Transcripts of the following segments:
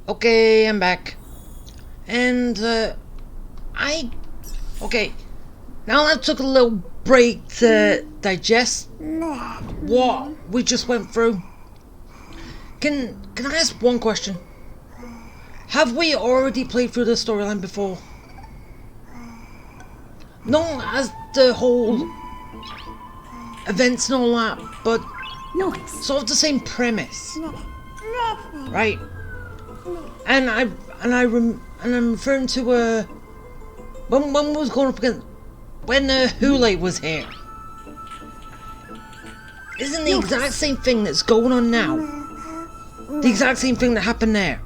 Okay, I'm back. And, okay, now I took a little break to digest what we just went through. Can I ask one question? Have we already played through the storyline before? Not as the whole events and all that, but sort of the same premise, right? And I'm referring to when we was going up against when Hule was here. Isn't the exact same thing that's going on now the exact same thing that happened there?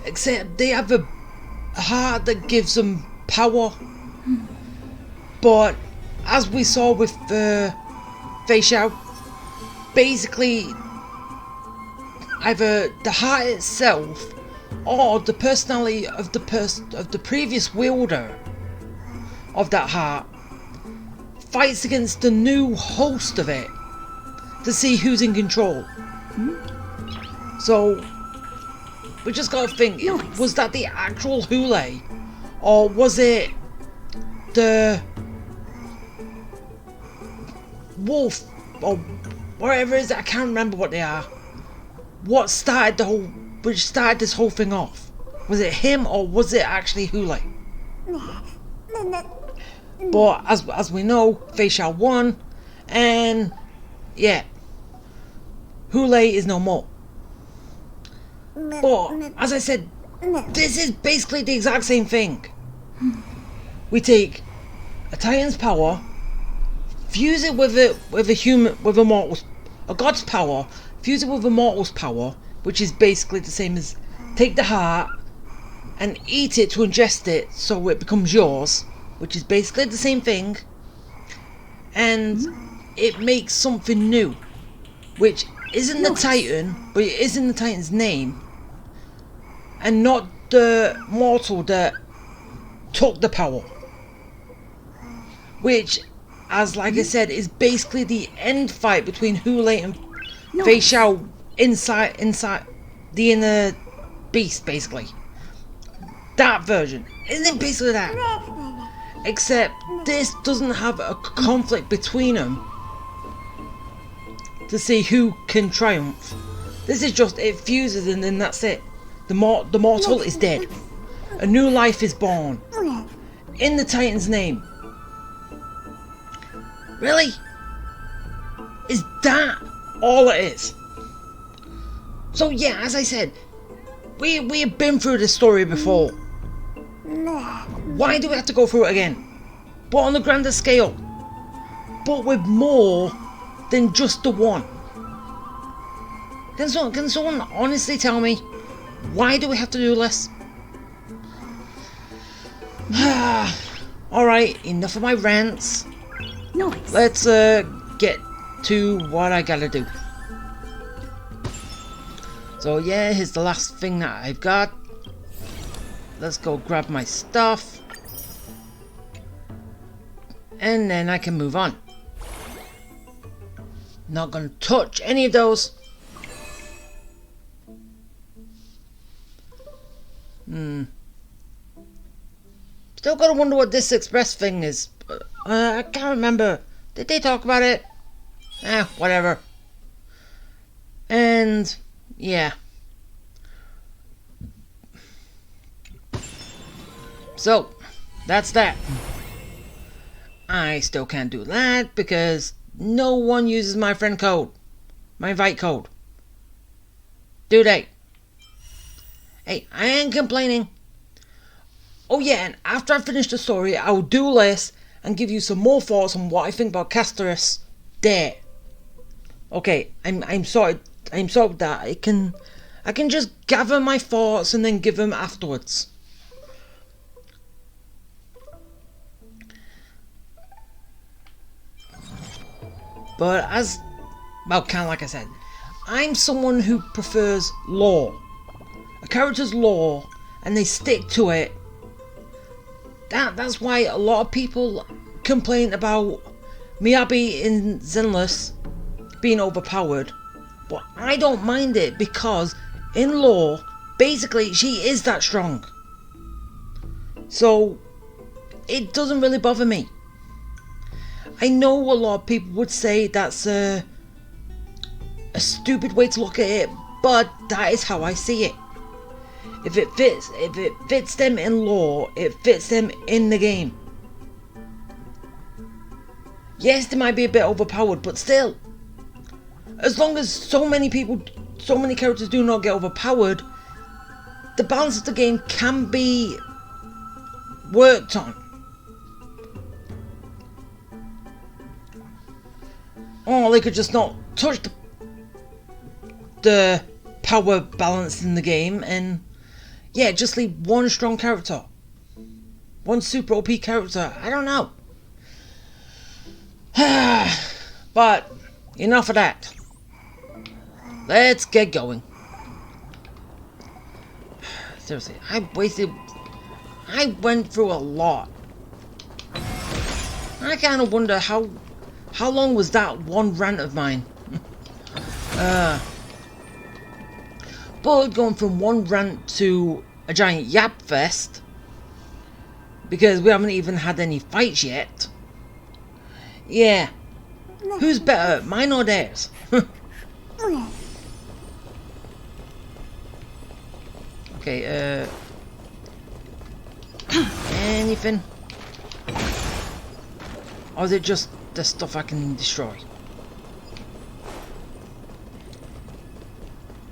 Except they have a heart that gives them power. But as we saw with Fei Xiao, basically either the heart itself or the personality of the previous wielder of that heart fights against the new host of it to see who's in control. So we just gotta think, was that the actual Hule, or was it the wolf, or whatever it is? I can't remember what they are. What started which started this whole thing off? Was it him, or was it actually Hule? But as we know, Fei Xiao won, and yeah, Hule is no more. But as I said, this is basically the exact same thing. We take a Titan's power, fuse it with a god's power, fuse it with a mortal's power, which is basically the same as take the heart and eat it to ingest it so it becomes yours, which is basically the same thing, and it makes something new, which isn't the Titan, but it is in the Titan's name, and not the mortal that took the power, which, as like I said, is basically the end fight between Hule and Fei Xiao inside the inner beast, basically. That version. Isn't it basically that? Except this doesn't have a conflict between them to see who can triumph. This is just, it fuses and then that's it. The mortal is dead. A new life is born. In the Titan's name. Really? Is that all it is? So yeah, as I said, we have been through this story before. Why do we have to go through it again? But on a grander scale. But with more than just the one. Can someone honestly tell me, why do we have to do this? Alright, enough of my rants. Let's get to what I gotta do. So yeah, here's the last thing that I've got. Let's go grab my stuff. And then I can move on. Not gonna touch any of those. Still gotta wonder what this express thing is. I can't remember. Did they talk about it? Whatever. And yeah. So that's that. I still can't do that because no one uses my friend code. My invite code. Do they? Hey, I ain't complaining. Oh yeah, and after I finish the story, I'll do this and give you some more thoughts on what I think about Casterus there. Okay, I'm sorry that I can just gather my thoughts and then give them afterwards. But kind of like I said, I'm someone who prefers lore. A character's lore, and they stick to it. That's why a lot of people complain about Miyabi in Zenless being overpowered. But I don't mind it because in lore, basically she is that strong. So it doesn't really bother me. I know a lot of people would say that's a stupid way to look at it, but that is how I see it. If it fits them in lore, it fits them in the game. Yes, they might be a bit overpowered, but still, as long as so many characters do not get overpowered, the balance of the game can be worked on. Or they could just not touch the power balance in the game and yeah, just leave one strong character. One super OP character. I don't know. But enough of that. Let's get going. Seriously, I went through a lot. I kind of wonder how long was that one rant of mine? But going from one rant to a giant yap fest, because we haven't even had any fights yet. Yeah. Who's better, mine or theirs? Okay, anything? Or is it just the stuff I can destroy?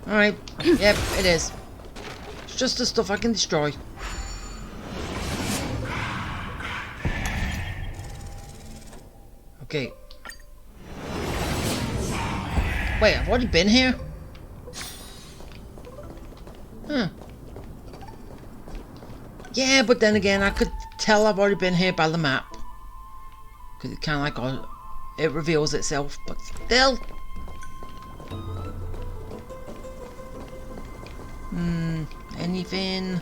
Alright, yep, it is. It's just the stuff I can destroy. Okay. Wait, I've already been here? Huh. Yeah, but then again, I could tell I've already been here by the map. Because it kind of like, it reveals itself, but still. Anything?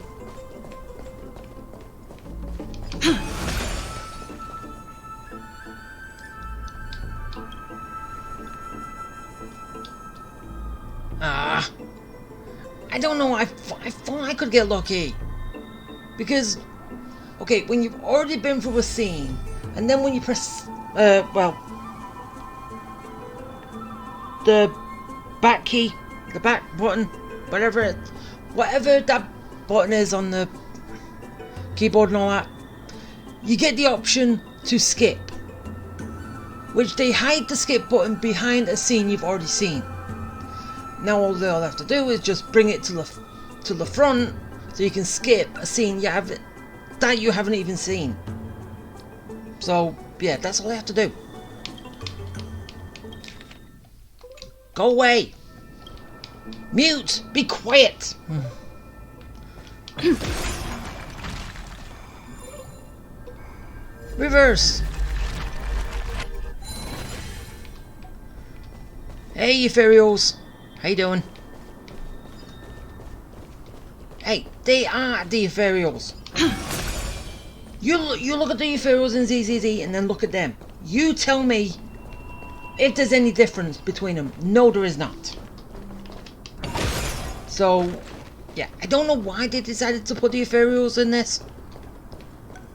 I don't know, I thought I could get lucky. Because, okay, when you've already been through a scene, and then when you press, well, the back key, the back button, whatever that button is on the keyboard and all that, you get the option to skip, which they hide the skip button behind a scene you've already seen. Now all they'll have to do is just bring it to the front so you can skip a scene that you haven't even seen. So yeah, that's all they have to do. Go away! Mute! Be quiet! Reverse! Hey, Ethereals! How you doing? Hey, they are the Ethereals. You look at the Ethereals in ZZZ and then look at them. You tell me if there's any difference between them. No, there is not. So, yeah, I don't know why they decided to put the Ethereals in this.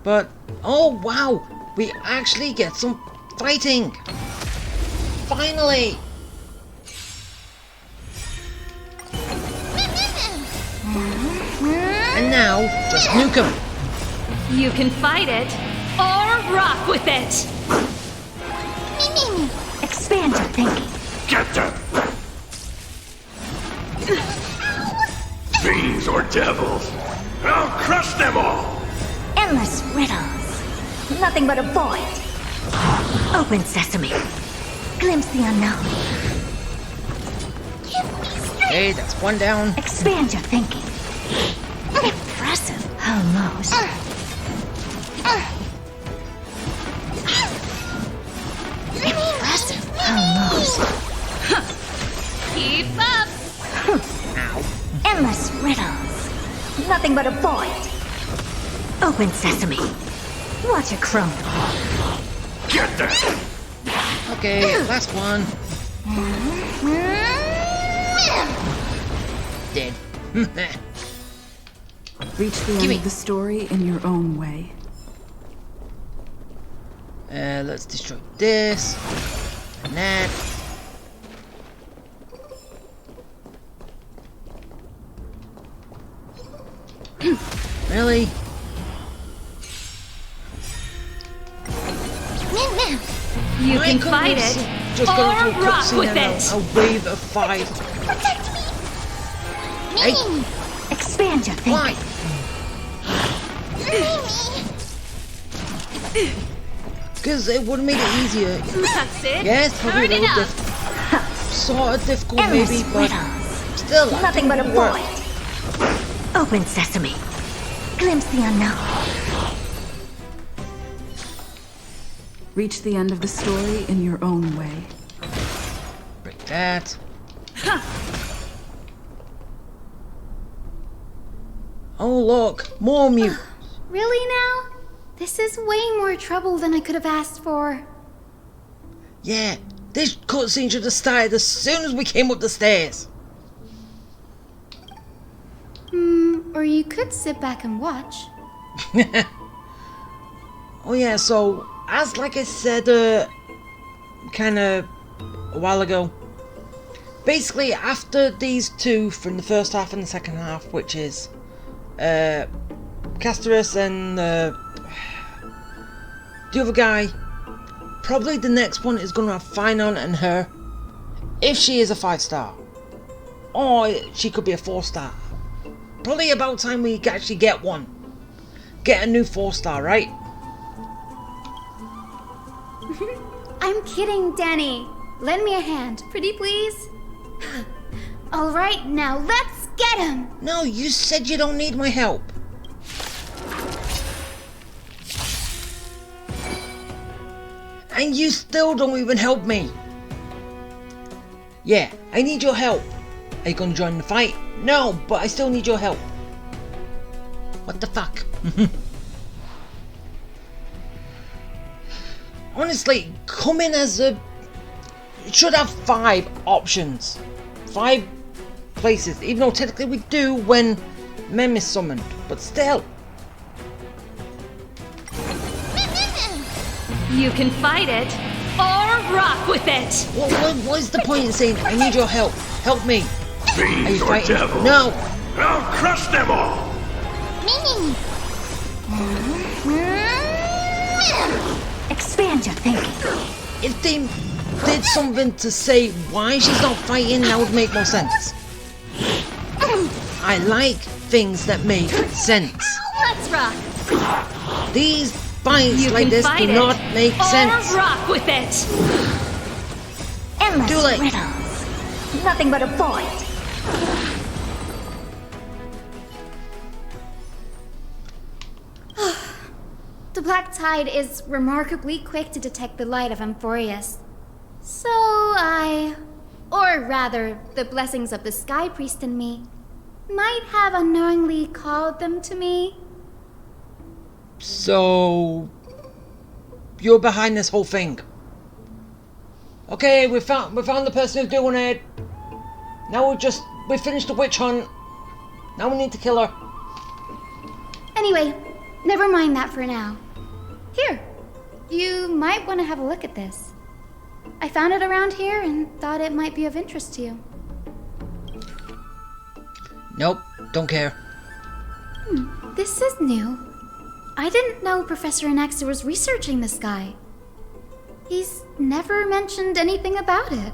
But, oh wow, we actually get some fighting. Finally! And now, just nuke him. You can fight it, or rock with it. Expand your thinking. Get them! Fiends or devils, I'll crush them all! Endless riddles. Nothing but a void. Open sesame. Glimpse the unknown. Hey, that's one down. Expand your thinking. Impressive, almost. Impressive, almost. Keep up. Endless riddles. Nothing but a void. Open sesame. Watch it crumble. Get them! Okay, last one. did. Reach the end of the story in your own way. Let's destroy this. And that. Really? You Why can couldn't fight we it, just go through a or rock cutscene with and it. a wave of 5. Protect me! Hey. Expand your Why? thinking. Because it would have made it easier. That's it. Yes, probably a Turn it little up. sort of difficult Endless maybe, but riddles. still, I Nothing think but a it worked. void. Open sesame. Glimpse the unknown. Reach the end of the story in your own way. Break that. Oh look, more mute. Really now? This is way more trouble than I could have asked for. Yeah, this cutscene should have started as soon as we came up the stairs. Or you could sit back and watch. Oh yeah, so as like I said kind of a while ago, basically after these two from the first half and the second half, which is Casterus and the other guy, probably the next one is going to have Finon and her, if she is a 5-star, or she could be a 4-star. Probably about time we actually get one. Get a new 4-star, right? I'm kidding, Danny. Lend me a hand, pretty please. All right, now let's get him. No, you said you don't need my help. And you still don't even help me. Yeah, I need your help. Are you gonna join the fight? No, but I still need your help. What the fuck? Honestly, come in as a... It should have 5 options. 5 places. Even though technically we do when Mem is summoned. But still. You can fight it, or rock with it. What is the point in saying, I need your help? Help me. Are you Fiends or fighting? devils? No. I'll crush them all! Expand your thinking. If they did something to say why she's not fighting, that would make more sense. I like things that make sense. Let's rock. These fights You like can this fight do it, not make sense. or rock with it. Endless Too late. riddles. Nothing but a void. The Black Tide is remarkably quick to detect the light of Amphorius. So or rather, the blessings of the Sky Priest in me, might have unknowingly called them to me. So you're behind this whole thing. Okay, we found the person who's doing it. Now we finished the witch hunt. Now we need to kill her. Anyway, never mind that for now. Here, you might want to have a look at this. I found it around here and thought it might be of interest to you. Nope, don't care. This is new. I didn't know Professor Anaxa was researching the sky. He's never mentioned anything about it.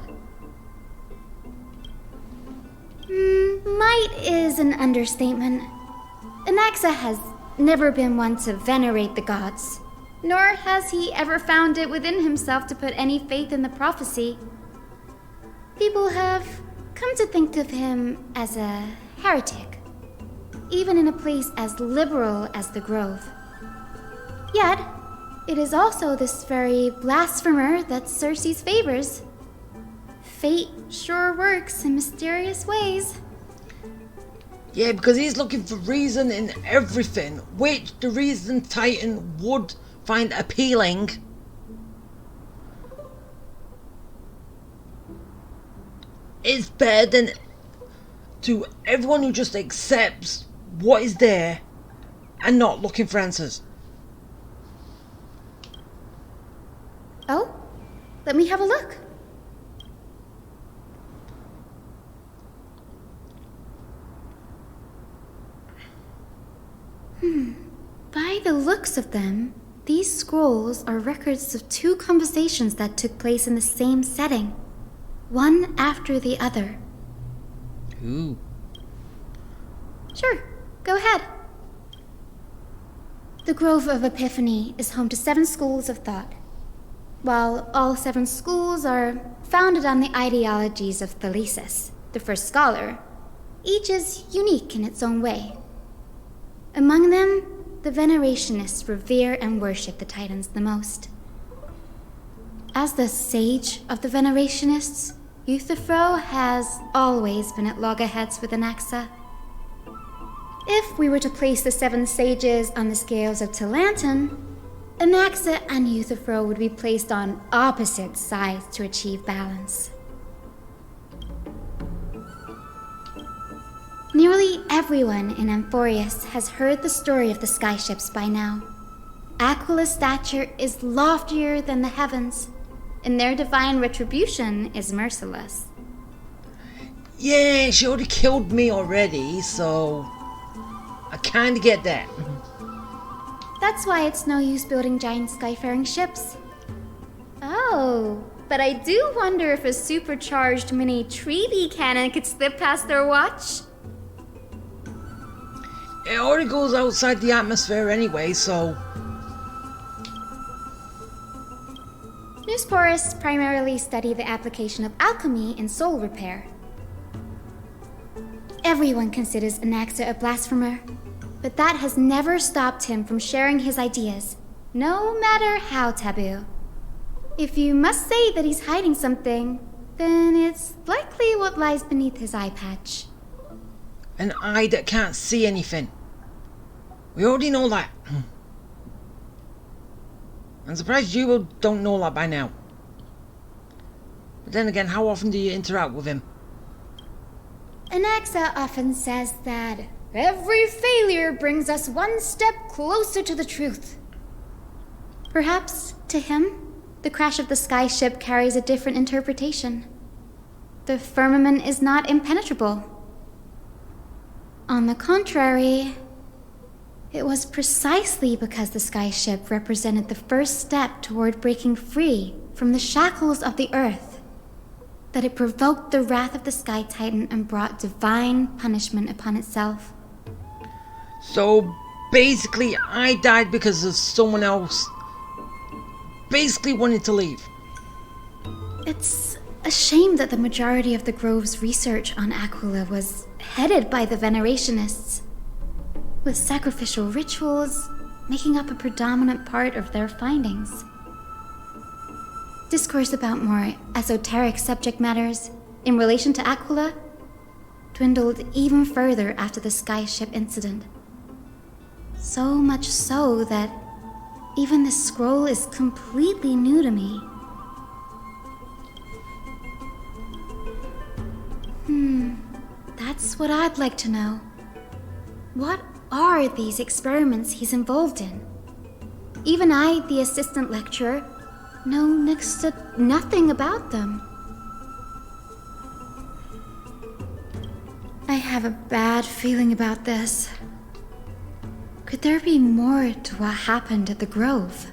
Might is an understatement. Anaxa has never been one to venerate the gods, nor has he ever found it within himself to put any faith in the prophecy. People have come to think of him as a heretic, even in a place as liberal as the Grove. Yet, it is also this very blasphemer that Circe's favors. Fate sure works in mysterious ways. Yeah, because he's looking for reason in everything, which the reason Titan would find appealing. Is better than to everyone who just accepts what is there and not looking for answers. Oh? Let me have a look. By the looks of them, these scrolls are records of two conversations that took place in the same setting, one after the other. Ooh. Sure, go ahead. The Grove of Epiphany is home to 7 schools of thought. While all 7 schools are founded on the ideologies of Thalesis, the first scholar, each is unique in its own way. Among them, the Venerationists revere and worship the Titans the most. As the sage of the Venerationists, Euthyphro has always been at loggerheads with Anaxa. If we were to place the 7 sages on the scales of Talanton, Anaxa and Euthyphro would be placed on opposite sides to achieve balance. Nearly everyone in Amphorius has heard the story of the skyships by now. Aquila's stature is loftier than the heavens, and their divine retribution is merciless. Yeah, she already killed me already, so I kinda get that. That's why it's no use building giant skyfaring ships. Oh, but I do wonder if a supercharged mini Treaty cannon could slip past their watch. It already goes outside the atmosphere anyway, so... Newsporists primarily study the application of alchemy in soul repair. Everyone considers Anaxa a blasphemer, but that has never stopped him from sharing his ideas, no matter how taboo. If you must say that he's hiding something, then it's likely what lies beneath his eye patch. An eye that can't see anything. We already know that. I'm surprised you don't know that by now. But then again, how often do you interact with him? Anaxa often says that every failure brings us one step closer to the truth. Perhaps, to him, the crash of the skyship carries a different interpretation. The firmament is not impenetrable. On the contrary, it was precisely because the skyship represented the first step toward breaking free from the shackles of the earth that it provoked the wrath of the Sky Titan and brought divine punishment upon itself. So basically, I died because of someone else basically wanted to leave. It's a shame that the majority of the Grove's research on Aquila was headed by the Venerationists, with sacrificial rituals making up a predominant part of their findings. Discourse about more esoteric subject matters in relation to Aquila dwindled even further after the skyship incident. So much so that even this scroll is completely new to me. That's what I'd like to know. What are these experiments he's involved in? Even I, the assistant lecturer, know next to nothing about them. I have a bad feeling about this. Could there be more to what happened at the Grove?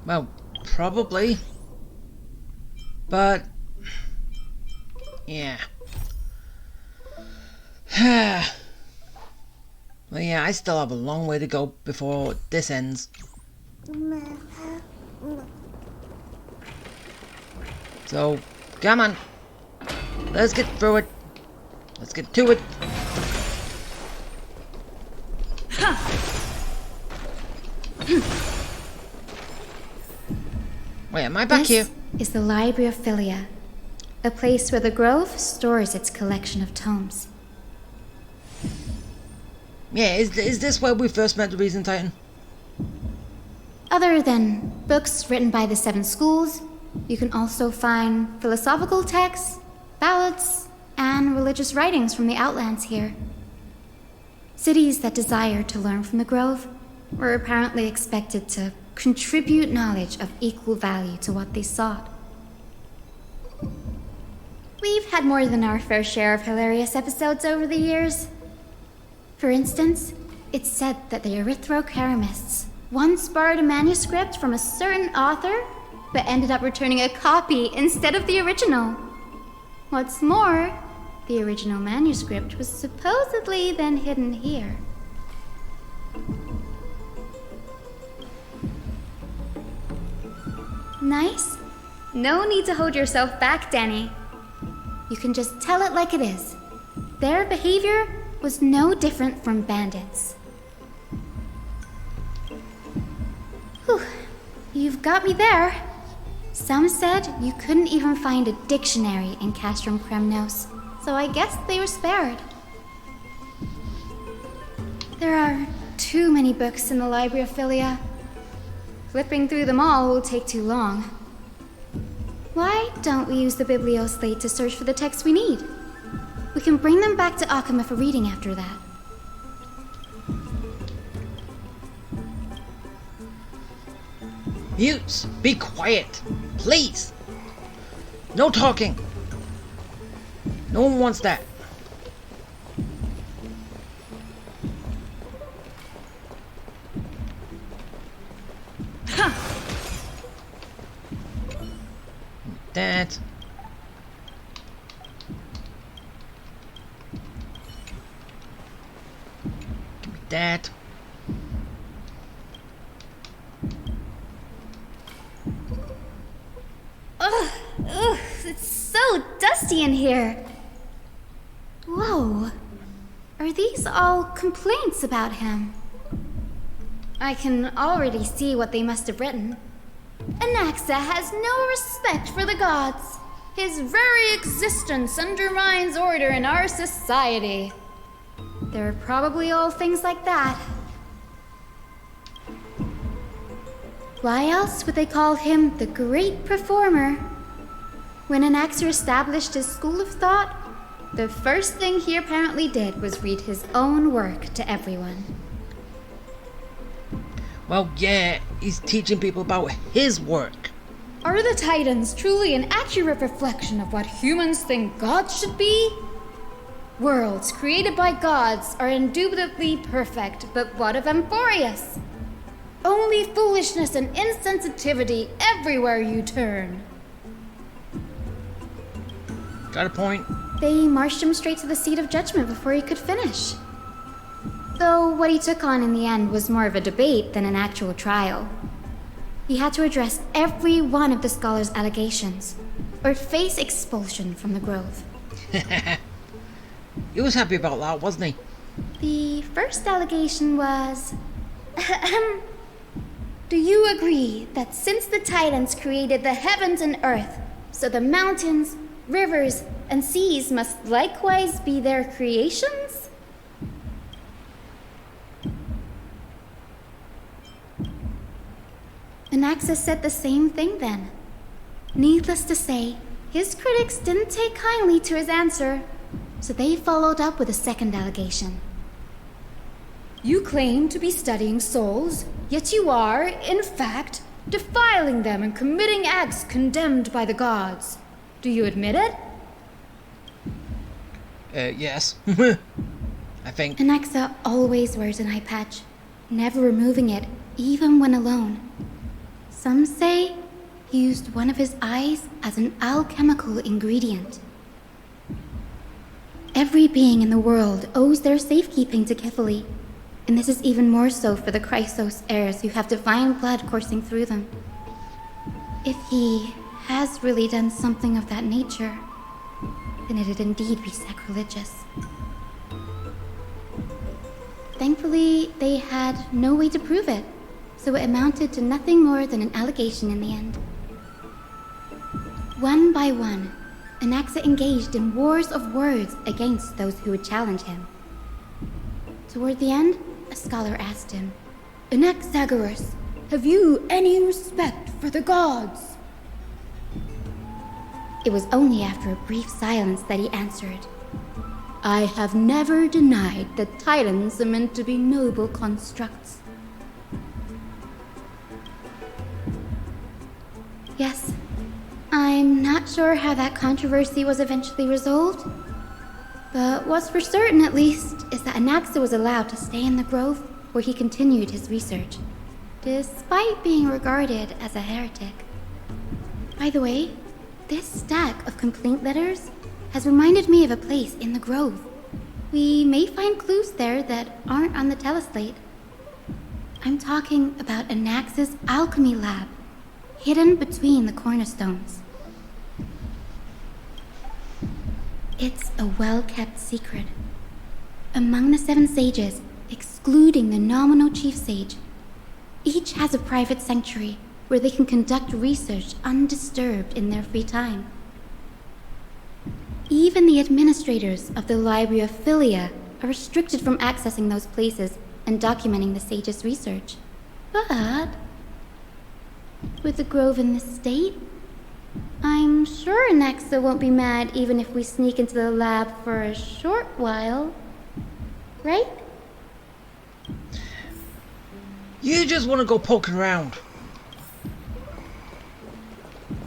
Well, probably. But... yeah. Well, yeah, I still have a long way to go before this ends. So, come on. Let's get through it. Let's get to it. Wait, am I back here? This is the Library of Philia, a place where the Grove stores its collection of tomes. Yeah, is this where we first met the Reason Titan? Other than books written by the 7 schools, You can also find philosophical texts, ballads, and religious writings from the Outlands here. Cities that desired to learn from the Grove were apparently expected to contribute knowledge of equal value to what they sought. We've had more than our fair share of hilarious episodes over the years. For instance, it's said that the Erythrocheramists once borrowed a manuscript from a certain author, but ended up returning a copy instead of the original. What's more, the original manuscript was supposedly then hidden here. Nice? No need to hold yourself back, Danny. You can just tell it like it is. Their behavior was no different from bandits. Whew, you've got me there. Some said you couldn't even find a dictionary in Castrum Kremnos, so I guess they were spared. There are too many books in the Library of Philia. Flipping through them all will take too long. Why don't we use the Biblioslate to search for the texts we need? We can bring them back to Akama for reading after that. Mutes, be quiet, please. No talking. No one wants that. That. Give me that. Ugh, it's so dusty in here. Whoa. Are these all complaints about him? I can already see what they must have written. Anaxa has no respect for the gods. His very existence undermines order in our society. They're probably all things like that. Why else would they call him the great performer? When Anaxa established his school of thought, the first thing he apparently did was read his own work to everyone. Well, yeah, he's teaching people about his work. Are the Titans truly an accurate reflection of what humans think gods should be? Worlds created by gods are indubitably perfect, but what of Emporius? Only foolishness and insensitivity everywhere you turn. Got a point? They marched him straight to the seat of judgment before he could finish. Though what he took on in the end was more of a debate than an actual trial. He had to address every one of the scholar's allegations, or face expulsion from the Grove. He was happy about that, wasn't he? The first allegation was... Do you agree that since the Titans created the heavens and earth, so the mountains, rivers, and seas must likewise be their creations? Anaxa said the same thing then. Needless to say, his critics didn't take kindly to his answer, so they followed up with a second allegation. You claim to be studying souls, yet you are, in fact, defiling them and committing acts condemned by the gods. Do you admit it? Yes. I think. Anaxa always wears an eye patch, never removing it, even when alone. Some say he used one of his eyes as an alchemical ingredient. Every being in the world owes their safekeeping to Kifili, and this is even more so for the Chrysos heirs who have divine blood coursing through them. If he has really done something of that nature, then it'd indeed be sacrilegious. Thankfully, they had no way to prove it, so it amounted to nothing more than an allegation in the end. One by one, Anaxa engaged in wars of words against those who would challenge him. Toward the end, a scholar asked him, Anaxagoras, have you any respect for the gods? It was only after a brief silence that he answered. I have never denied that titans are meant to be noble constructs. Yes, I'm not sure how that controversy was eventually resolved, but what's for certain at least is that Anaxa was allowed to stay in the grove where he continued his research, despite being regarded as a heretic. By the way, this stack of complaint letters has reminded me of a place in the grove. We may find clues there that aren't on the teleslate. I'm talking about Anaxa's alchemy lab, hidden between the cornerstones. It's a well-kept secret. Among the 7 sages, excluding the nominal chief sage, each has a private sanctuary where they can conduct research undisturbed in their free time. Even the administrators of the Library of Philia are restricted from accessing those places and documenting the sage's research. But with the grove in this state, I'm sure Anaxa won't be mad even if we sneak into the lab for a short while. Right? You just want to go poking around.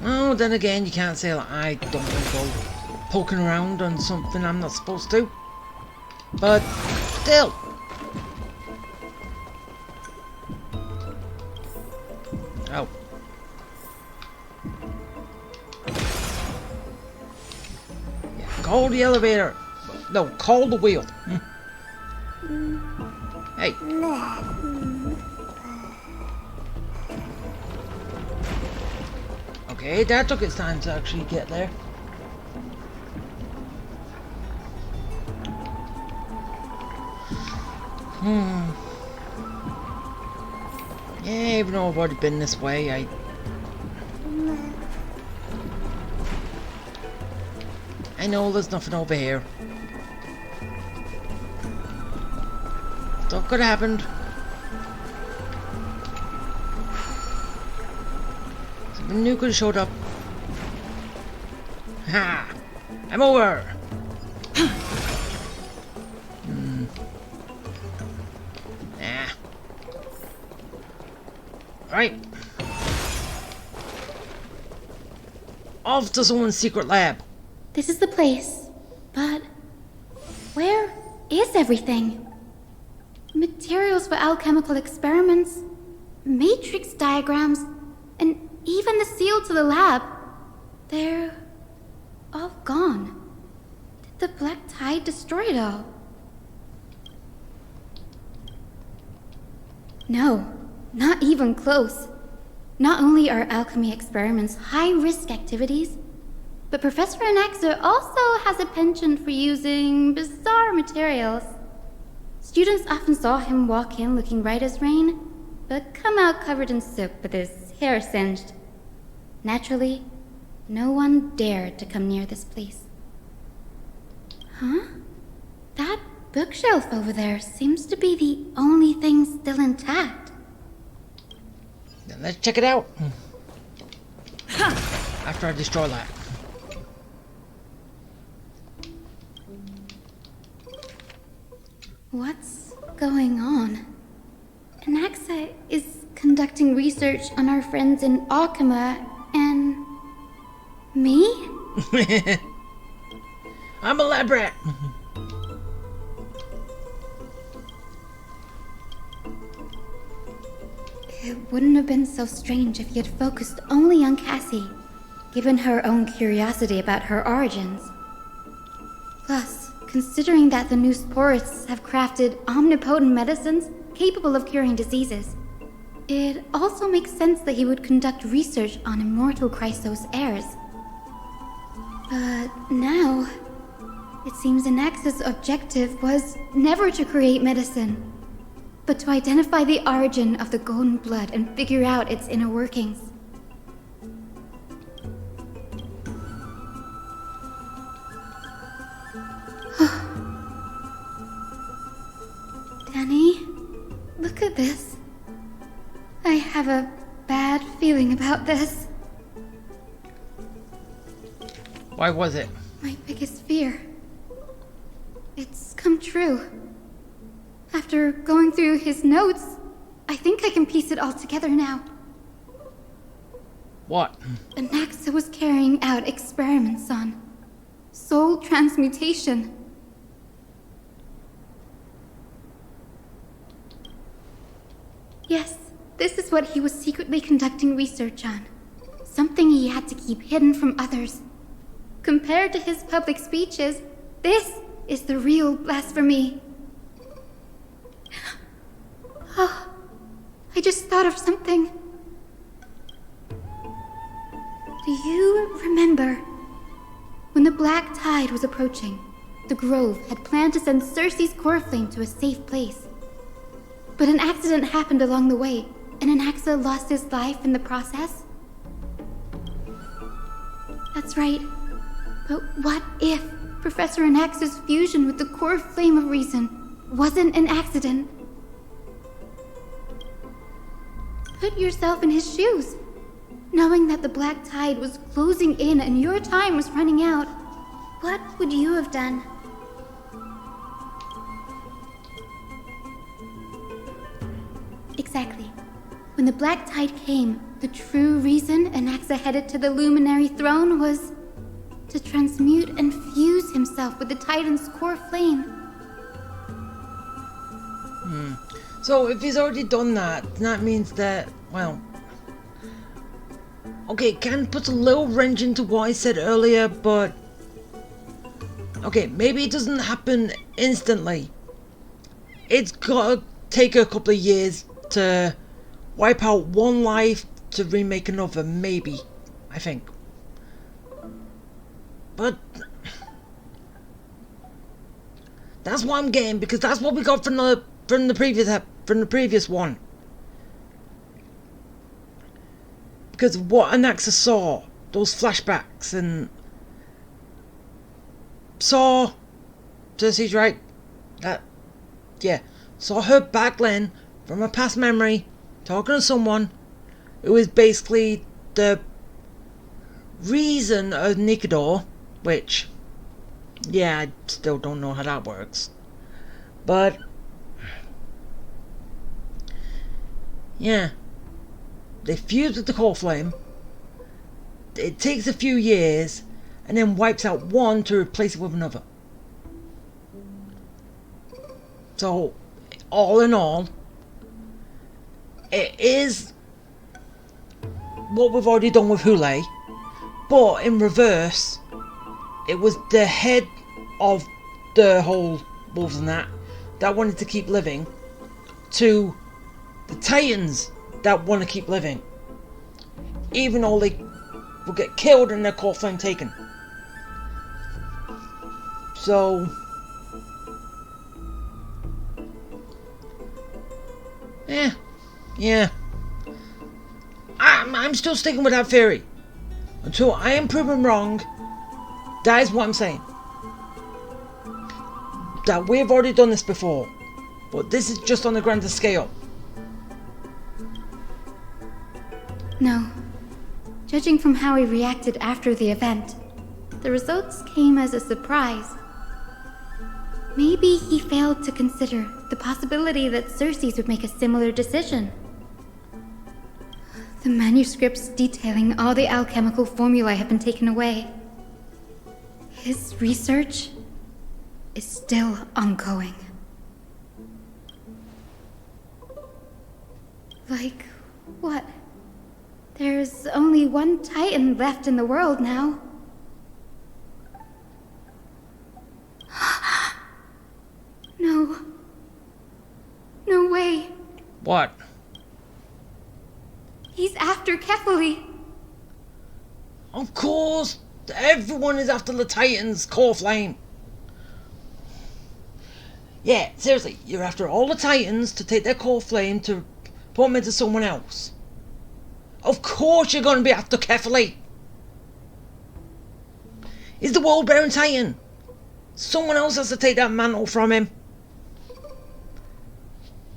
Oh, then again, you can't say like, I don't want to go poking around on something I'm not supposed to. But still. Oh. Yeah, call the elevator. No, call the wheel. Hey. Okay, that took its time to actually get there. Yeah, even though I've already been this way, I know there's nothing over here. Stuff could have happened. Something new could have showed up. Ha! I'm over! Nah. Right. Off to someone's secret lab. This is the place, but where is everything? Materials for alchemical experiments, matrix diagrams, and even the seal to the lab. They're all gone. Did the black tide destroy it all? No, not even close. Not only are alchemy experiments high-risk activities, but Professor Anaxa also has a penchant for using bizarre materials. Students often saw him walk in looking right as rain, but come out covered in soot with his hair singed. Naturally, no one dared to come near this place. Huh? That bookshelf over there seems to be the only thing still intact. Then let's check it out. After I destroy that. What's going on? Anaxa is conducting research on our friends in Alchema and me? I'm a lab rat. It wouldn't have been so strange if he had focused only on Cassie, given her own curiosity about her origins. Plus, considering that the new sporists have crafted omnipotent medicines capable of curing diseases, it also makes sense that he would conduct research on immortal Chrysos heirs. But now, it seems Anaxa's objective was never to create medicine, but to identify the origin of the golden blood and figure out its inner workings. Danny, look at this. I have a bad feeling about this. Why was it? My biggest fear. It's come true. After going through his notes, I think I can piece it all together now. What? Anaxa was carrying out experiments on soul transmutation. Yes, this is what he was secretly conducting research on. Something he had to keep hidden from others. Compared to his public speeches, this is the real blasphemy. Oh, I just thought of something. Do you remember when the black tide was approaching? The Grove had planned to send Cersei's core flame to a safe place. But an accident happened along the way, and Anaxa lost his life in the process? That's right. But what if Professor Anaxa's fusion with the core flame of reason wasn't an accident? Put yourself in his shoes. Knowing that the black tide was closing in and your time was running out, what would you have done? Exactly. When the black tide came, the true reason Anaxa headed to the Luminary Throne was to transmute and fuse himself with the Titan's core flame. So if he's already done that, that means that, well... Okay, it kind of puts a little wrench into what I said earlier, but... Okay, maybe it doesn't happen instantly. It's gotta take a couple of years to wipe out one life to remake another, maybe. I think. But... That's what I'm getting, because that's what we got from the previous one. Because of what Anaxa saw, those flashbacks, and saw Cersei's right. Saw her back then from a past memory, talking to someone who is basically the reason of Nikador, which, yeah, I still don't know how that works. But yeah. They fuse with the core flame. It takes a few years and then wipes out one to replace it with another. So, all in all, it is what we've already done with Hule, but in reverse, it was the head of the whole wolves and that wanted to keep living, to the Titans that want to keep living, even though they will get killed and their core flame taken. So, yeah. I'm still sticking with that theory. Until I am proven wrong, that is what I'm saying. That we've already done this before, but this is just on a grander scale. No. Judging from how he reacted after the event, the results came as a surprise. Maybe he failed to consider the possibility that Cersei's would make a similar decision. The manuscripts detailing all the alchemical formulae have been taken away. His research is still ongoing. Like what? There's only one Titan left in the world now. No. No way. What? He's after Kefali. Of course! Everyone is after the Titan's core flame. Yeah, seriously, you're after all the Titans to take their core flame to put them into someone else. Of course you're going to be after Kefali. He's the world-bearing Titan. Someone else has to take that mantle from him.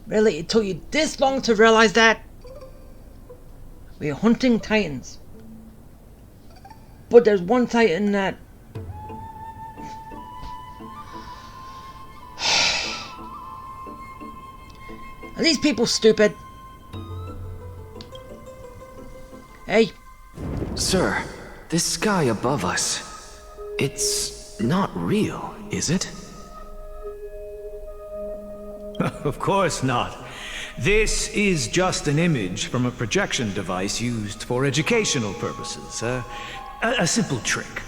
Really, it took you this long to realise that? We are hunting Titans. But there's one Titan that people stupid? Hey. Sir, this sky above us, it's not real, is it? Of course not. This is just an image from a projection device used for educational purposes. A simple trick.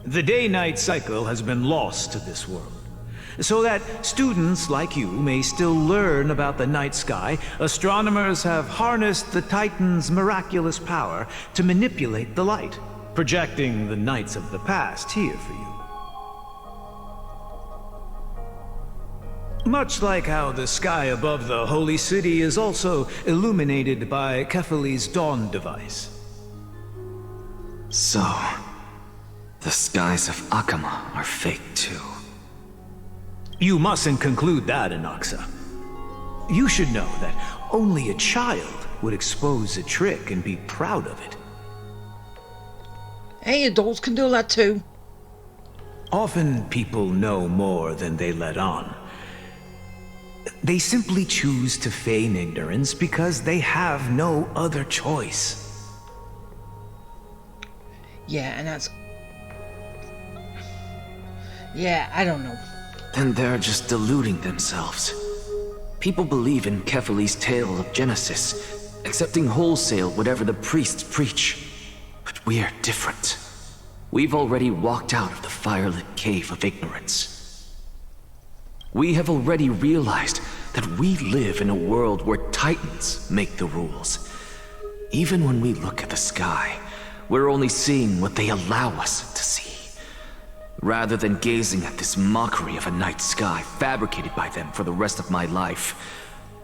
The day-night cycle has been lost to this world. So that students like you may still learn about the night sky, astronomers have harnessed the Titan's miraculous power to manipulate the light, projecting the nights of the past here for you. Much like how the sky above the Holy City is also illuminated by Kefali's dawn device. So, the skies of Akama are fake too. You mustn't conclude that, Anaxa. You should know that only a child would expose a trick and be proud of it. Hey, adults can do that too. Often people know more than they let on. They simply choose to feign ignorance because they have no other choice. Yeah, and that's... Yeah, I don't know. Then they're just deluding themselves. People believe in Kefali's tale of Genesis, accepting wholesale whatever the priests preach. But we're different. We've already walked out of the firelit cave of ignorance. We have already realized that we live in a world where Titans make the rules. Even when we look at the sky, we're only seeing what they allow us to see. Rather than gazing at this mockery of a night sky fabricated by them for the rest of my life,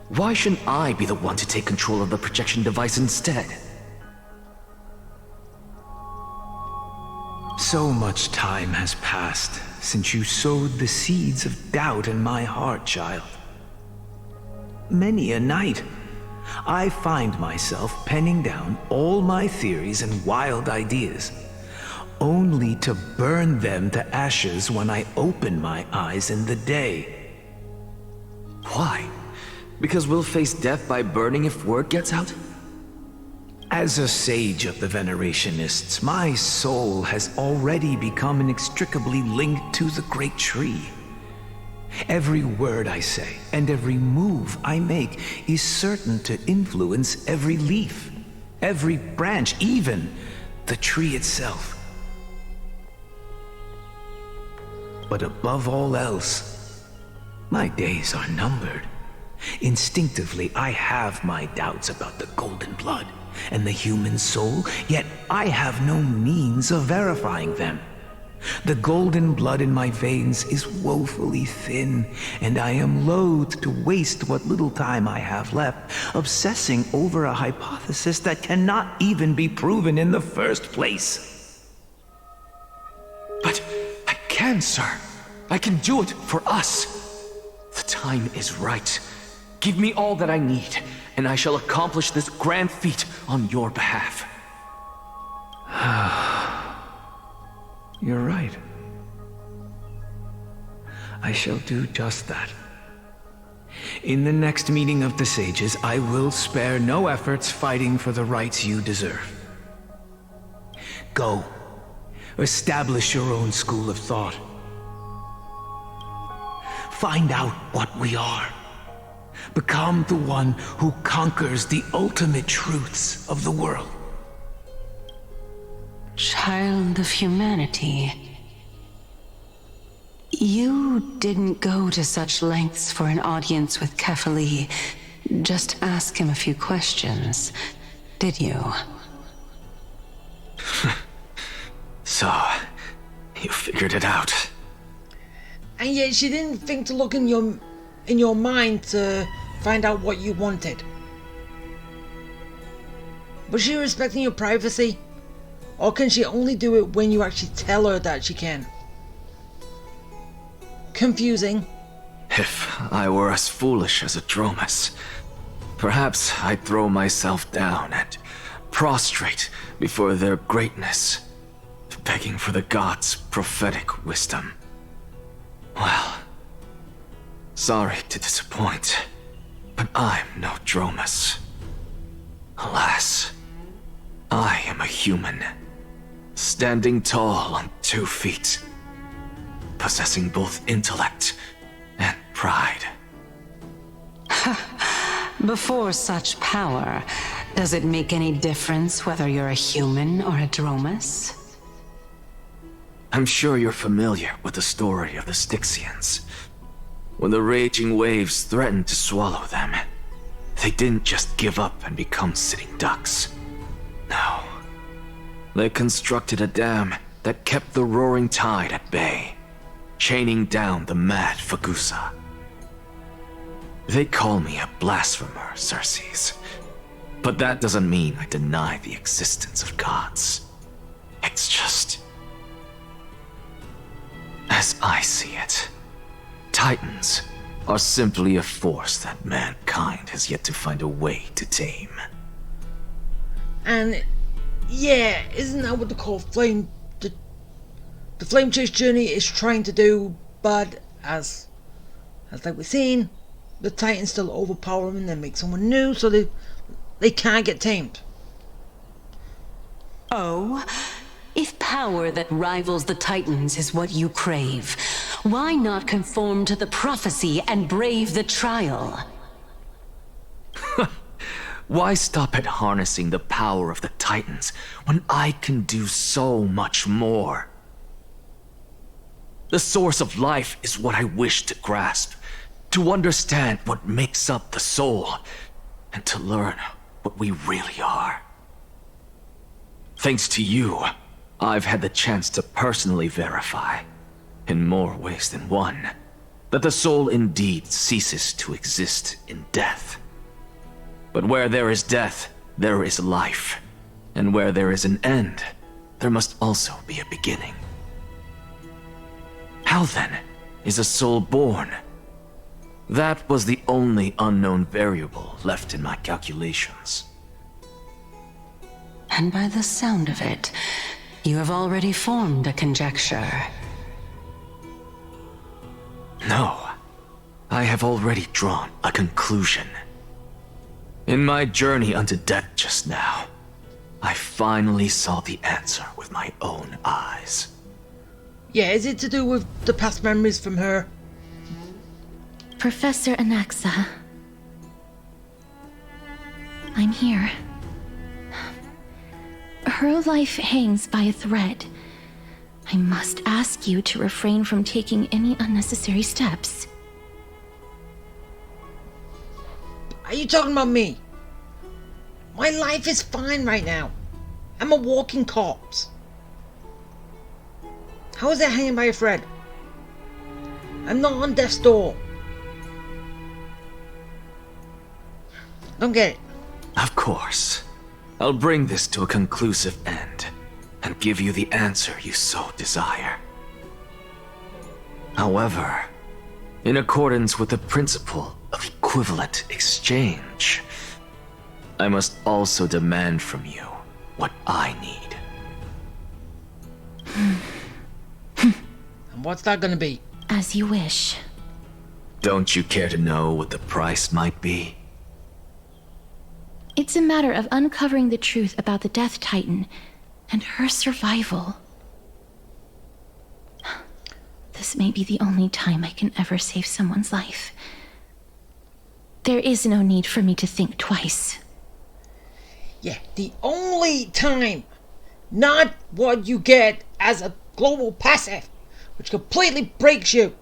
why shouldn't I be the one to take control of the projection device instead? So much time has passed since you sowed the seeds of doubt in my heart, child. Many a night, I find myself penning down all my theories and wild ideas, only to burn them to ashes when I open my eyes in the day. Why? Because we'll face death by burning if word gets out? As a sage of the Venerationists, my soul has already become inextricably linked to the great tree. Every word I say and every move I make is certain to influence every leaf, every branch, even the tree itself. But above all else, my days are numbered. Instinctively, I have my doubts about the golden blood and the human soul, yet I have no means of verifying them. The golden blood in my veins is woefully thin, and I am loath to waste what little time I have left obsessing over a hypothesis that cannot even be proven in the first place. But I can, sir. I can do it for us. The time is right. Give me all that I need, and I shall accomplish this grand feat on your behalf. You're right. I shall do just that. In the next meeting of the sages, I will spare no efforts fighting for the rights you deserve. Go. Establish your own school of thought. Find out what we are. Become the one who conquers the ultimate truths of the world. Child of humanity. You didn't go to such lengths for an audience with Kefali. Just ask him a few questions, did you? So, you figured it out. And yet she didn't think to look in your mind to find out what you wanted. Was she respecting your privacy? Or can she only do it when you actually tell her that she can? Confusing. If I were as foolish as a Dromus, perhaps I'd throw myself down and prostrate before their greatness, begging for the gods' prophetic wisdom. Well, Sorry to disappoint, but I'm no Dromus. Alas, I am a human, standing tall on 2 feet, possessing both intellect and pride. Before such power, does it make any difference whether you're a human or a Dromus? I'm sure you're familiar with the story of the Styxians. When the raging waves threatened to swallow them, they didn't just give up and become sitting ducks. No. They constructed a dam that kept the roaring tide at bay, chaining down the mad Fagusa. They call me a blasphemer, Xerxes. But that doesn't mean I deny the existence of gods. It's just... as I see it, Titans are simply a force that mankind has yet to find a way to tame. And yeah, isn't that what the call flame the flame chase journey is trying to do? But as like we've seen, the Titans still overpower them and then make someone new, so they can't get tamed. Oh, if power that rivals the Titans is what you crave, why not conform to the prophecy and brave the trial? Why stop at harnessing the power of the Titans when I can do so much more? The source of life is what I wish to grasp, to understand what makes up the soul, and to learn what we really are. Thanks to you, I've had the chance to personally verify, in more ways than one, that the soul indeed ceases to exist in death. But where there is death, there is life. And where there is an end, there must also be a beginning. How then is a soul born? That was the only unknown variable left in my calculations. And by the sound of it, you have already formed a conjecture. No, I have already drawn a conclusion. In my journey unto death just now, I finally saw the answer with my own eyes. Yeah, is it to do with the past memories from her? Professor Anaxa. I'm here. Her life hangs by a thread. I must ask you to refrain from taking any unnecessary steps. Are you talking about me? My life is fine right now. I'm a walking corpse. How is it hanging by a thread? I'm not on death's door. Don't get it. Of course. I'll bring this to a conclusive end, and give you the answer you so desire. However, in accordance with the principle of equivalent exchange, I must also demand from you what I need. And what's that gonna be? As you wish. Don't you care to know what the price might be? It's a matter of uncovering the truth about the Death Titan and her survival. This may be the only time I can ever save someone's life. There is no need for me to think twice. Yeah, the only time. Not what you get as a global passive, which completely breaks you.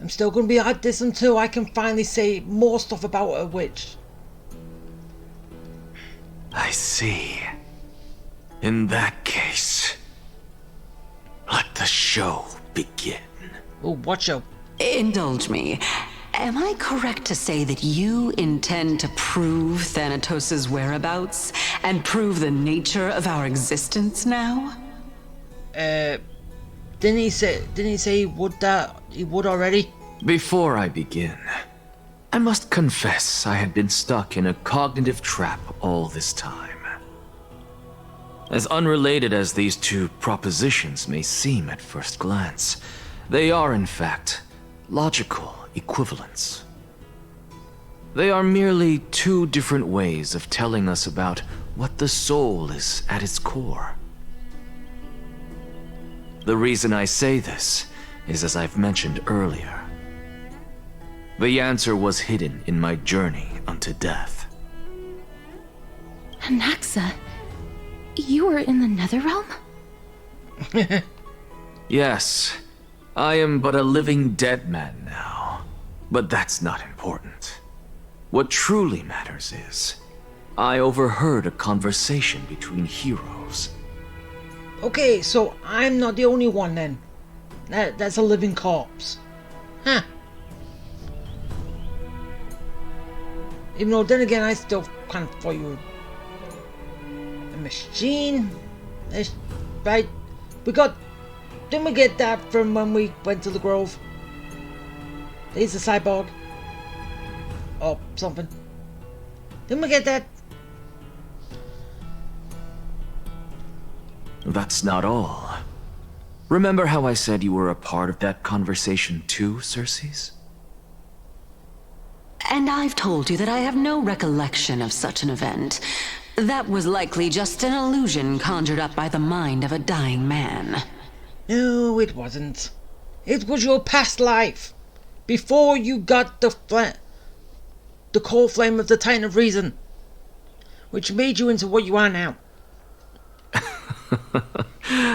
I'm still going to be at this until I can finally say more stuff about a witch. I see. In that case, let the show begin. Oh, what show? Indulge me. Am I correct to say that you intend to prove Thanatos' whereabouts and prove the nature of our existence now? Didn't he say he would that? He would already? Before I begin, I must confess I had been stuck in a cognitive trap all this time. As unrelated as these two propositions may seem at first glance, they are in fact logical equivalents. They are merely two different ways of telling us about what the soul is at its core. The reason I say this is as I've mentioned earlier. The answer was hidden in my journey unto death. Anaxa, you were in the Netherrealm? Yes, I am but a living dead man now. But that's not important. What truly matters is, I overheard a conversation between heroes. Okay, so I'm not the only one then. That's a living corpse. Huh. Even though then again I still kind of thought you were a machine. Right? Didn't we get that from when we went to the Grove? He's a cyborg. Or something. Didn't we get that? That's not all. Remember how I said you were a part of that conversation too, Circes? And I've told you that I have no recollection of such an event. That was likely just an illusion conjured up by the mind of a dying man. No, it wasn't. It was your past life. Before you got the core flame of the Titan of Reason. Which made you into what you are now.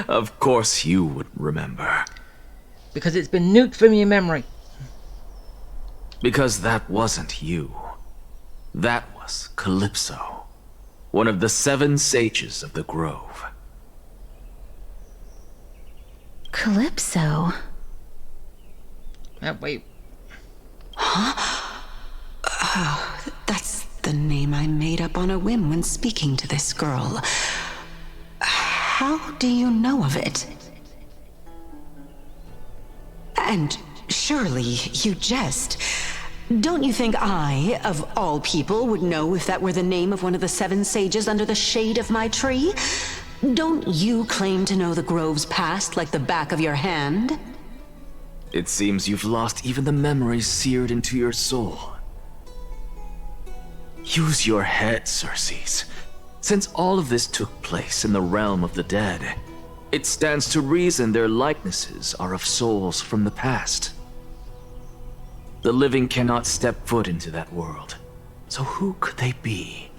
Of course you would remember. Because it's been nuked from your memory. Because that wasn't you. That was Calypso, one of the 7 sages of the Grove. Calypso? Wait. Huh? Oh, that's the name I made up on a whim when speaking to this girl. How do you know of it? And surely you jest. Don't you think I, of all people, would know if that were the name of one of the 7 sages under the shade of my tree? Don't you claim to know the Grove's past like the back of your hand? It seems you've lost even the memories seared into your soul. Use your head, Circes. Since all of this took place in the realm of the dead, it stands to reason their likenesses are of souls from the past. The living cannot step foot into that world, so who could they be?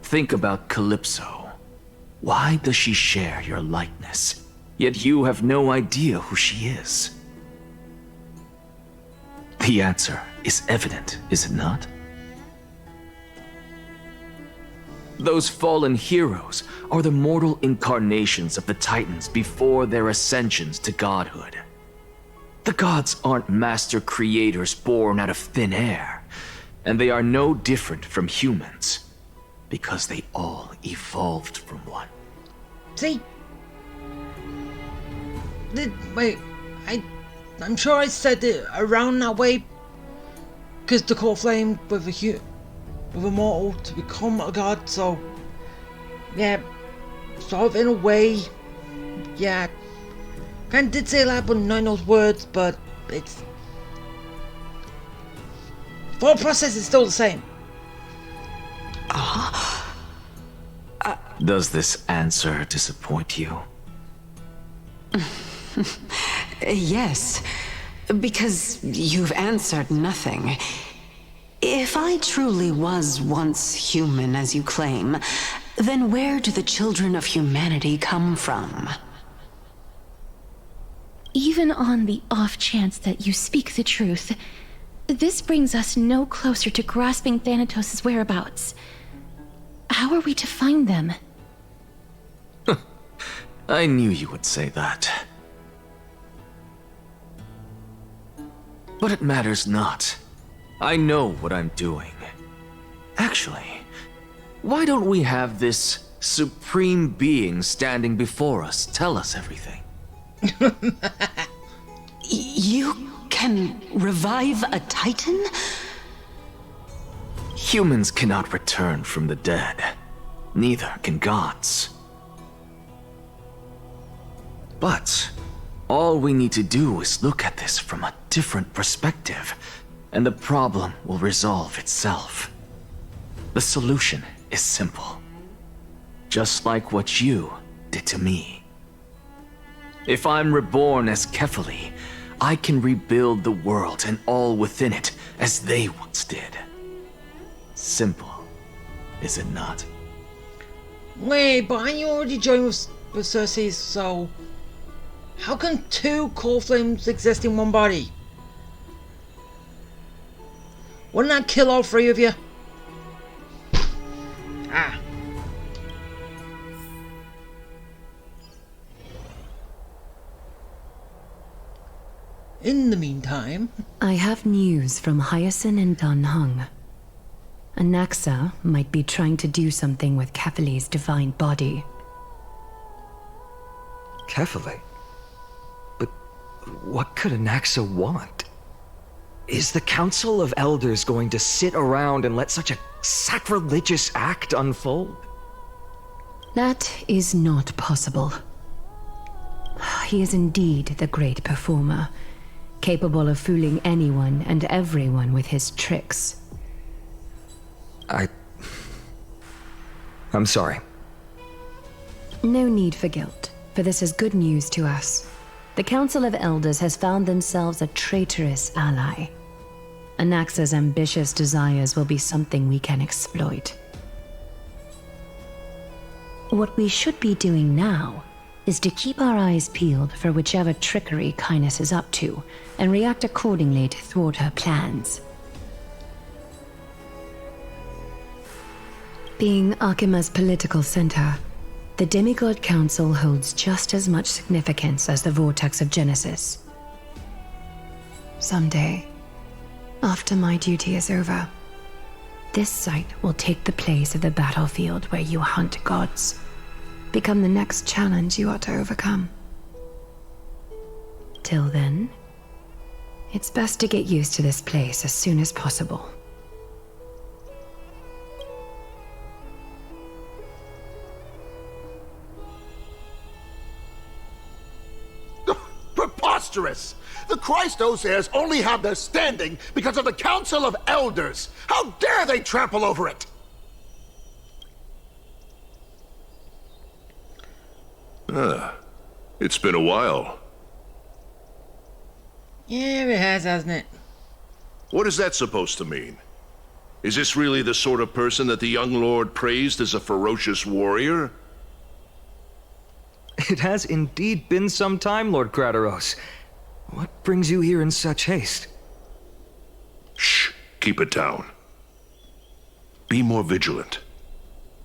Think about Calypso. Why does she share your likeness, yet you have no idea who she is? The answer is evident, is it not? Those fallen heroes are the mortal incarnations of the Titans before their ascensions to godhood. The gods aren't master creators born out of thin air, and they are no different from humans, because they all evolved from one. See? Wait, I'm sure I said it around that way, because the core flame with a mortal to become a god, so yeah, sort of in a way, yeah. Kind of did say that, but not in those words, but it's... thought process is still the same. Does this answer disappoint you? Yes, because you've answered nothing. If I truly was once human, as you claim, then where do the children of humanity come from? Even on the off chance that you speak the truth, this brings us no closer to grasping Thanatos' whereabouts. How are we to find them? I knew you would say that. But it matters not. I know what I'm doing. Actually, why don't we have this supreme being standing before us tell us everything? You can revive a Titan? Humans cannot return from the dead. Neither can gods. But all we need to do is look at this from a different perspective, and the problem will resolve itself. The solution is simple. Just like what you did to me. If I'm reborn as Kefali, I can rebuild the world and all within it as they once did. Simple, is it not? Wait, but aren't you already joined with Cersei's soul? How can two core flames exist in one body? Wouldn't that kill all three of you? Ah. In the meantime... I have news from Hyacinth and Dan Heng. Anaxa might be trying to do something with Kefali's divine body. Kefali? But what could Anaxa want? Is the Council of Elders going to sit around and let such a sacrilegious act unfold? That is not possible. He is indeed the great performer, capable of fooling anyone and everyone with his tricks. I'm sorry. No need for guilt, for this is good news to us. The Council of Elders has found themselves a traitorous ally. Anaxa's ambitious desires will be something we can exploit. What we should be doing now is to keep our eyes peeled for whichever trickery Kynus is up to, and react accordingly to thwart her plans. Being Akima's political center, the Demigod Council holds just as much significance as the Vortex of Genesis. Someday, after my duty is over, this site will take the place of the battlefield where you hunt gods, become the next challenge you ought to overcome. Till then, it's best to get used to this place as soon as possible. Preposterous! The Christos only have their standing because of the Council of Elders! How dare they trample over it! It's been a while. Yeah, it has, hasn't it? What is that supposed to mean? Is this really the sort of person that the young lord praised as a ferocious warrior? It has indeed been some time, Lord Krateros. What brings you here in such haste? Shh, keep it down. Be more vigilant.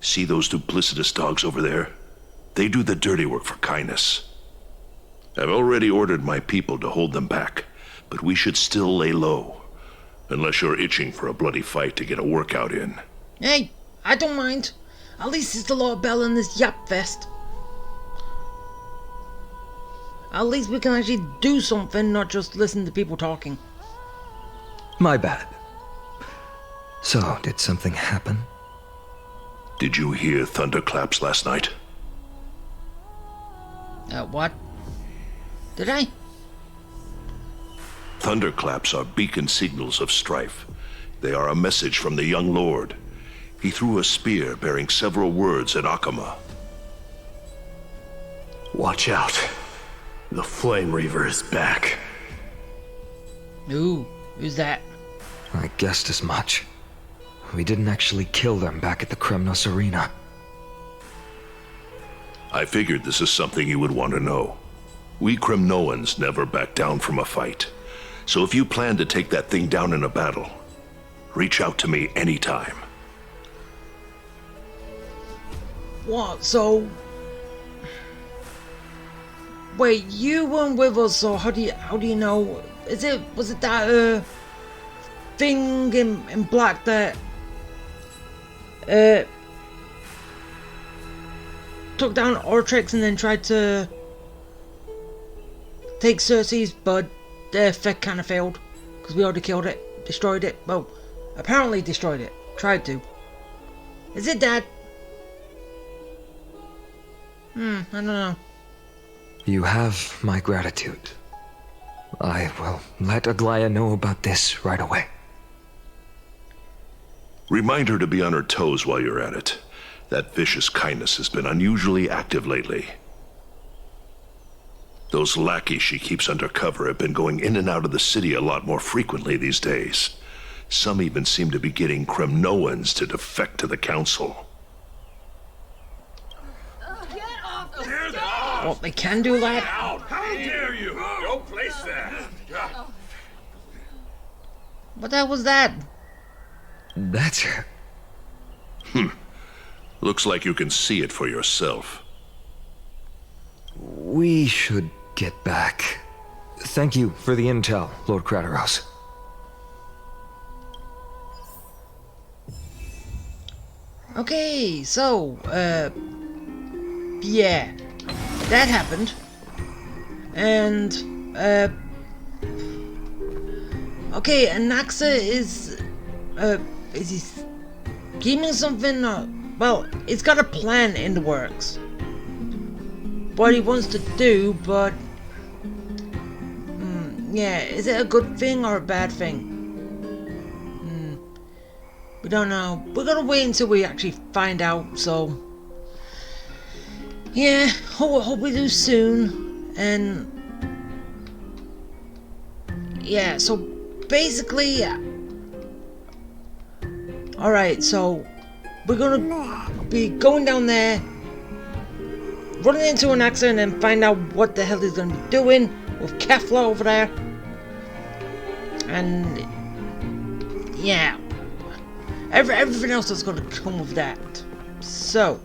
See those duplicitous dogs over there? They do the dirty work for Kynus. I've already ordered my people to hold them back, but we should still lay low. Unless you're itching for a bloody fight to get a workout in. Hey, I don't mind. At least it's the Lord Bell in this yap fest. At least we can actually do something, not just listen to people talking. My bad. So, did something happen? Did you hear thunderclaps last night? What? Did I? Thunderclaps are beacon signals of strife. They are a message from the young lord. He threw a spear bearing several words at Akama. Watch out. The Flame Reaver is back. Ooh, who's that? I guessed as much. We didn't actually kill them back at the Kremnos Arena. I figured this is something you would want to know. We Kremnoans never back down from a fight. So if you plan to take that thing down in a battle, reach out to me anytime. What, so... Wait, you weren't with us, so how do you know? Was it that, thing in black that, took down Ortrix and then tried to take Cersei's, but the effect kind of failed, because we already killed it, destroyed it, well, apparently destroyed it, tried to. Is it that? I don't know. You have my gratitude. I will let Aglaya know about this right away. Remind her to be on her toes while you're at it. That vicious kindness has been unusually active lately. Those lackeys she keeps under cover have been going in and out of the city a lot more frequently these days. Some even seem to be getting Kremnoans to defect to the council. Well, they can do that. How dare you? Don't place that. What the hell was that? That's... Looks like you can see it for yourself. We should get back. Thank you for the intel, Lord Krateros. Okay, so, yeah, that happened, and, okay, Anaxa is he scheming something, well, he's got a plan in the works, what he wants to do, but, yeah, is it a good thing or a bad thing? We don't know. We're gonna wait until we actually find out, so... yeah, hope we do soon. And... yeah, so basically... alright, so... we're gonna be going down there, running into an accident and find out what the hell he's gonna be doing with Kefla over there. And... yeah. Everything else is going to come with that. So,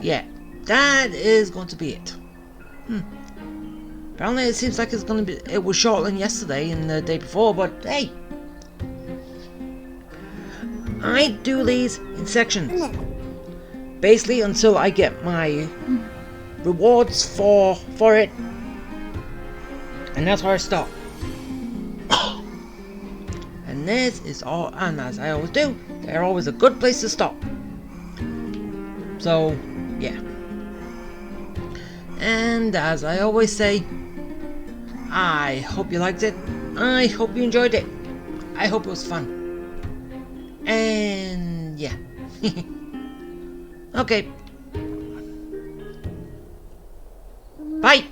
yeah, that is going to be it. Apparently, it seems like it's going to be. It was shorter than yesterday and the day before, but hey, I do these in sections, basically until I get my rewards for it, and that's where I stop. And this is all, and as I always do, they're always a good place to stop. So, yeah. And as I always say, I hope you liked it. I hope you enjoyed it. I hope it was fun. And, yeah. Okay. Bye!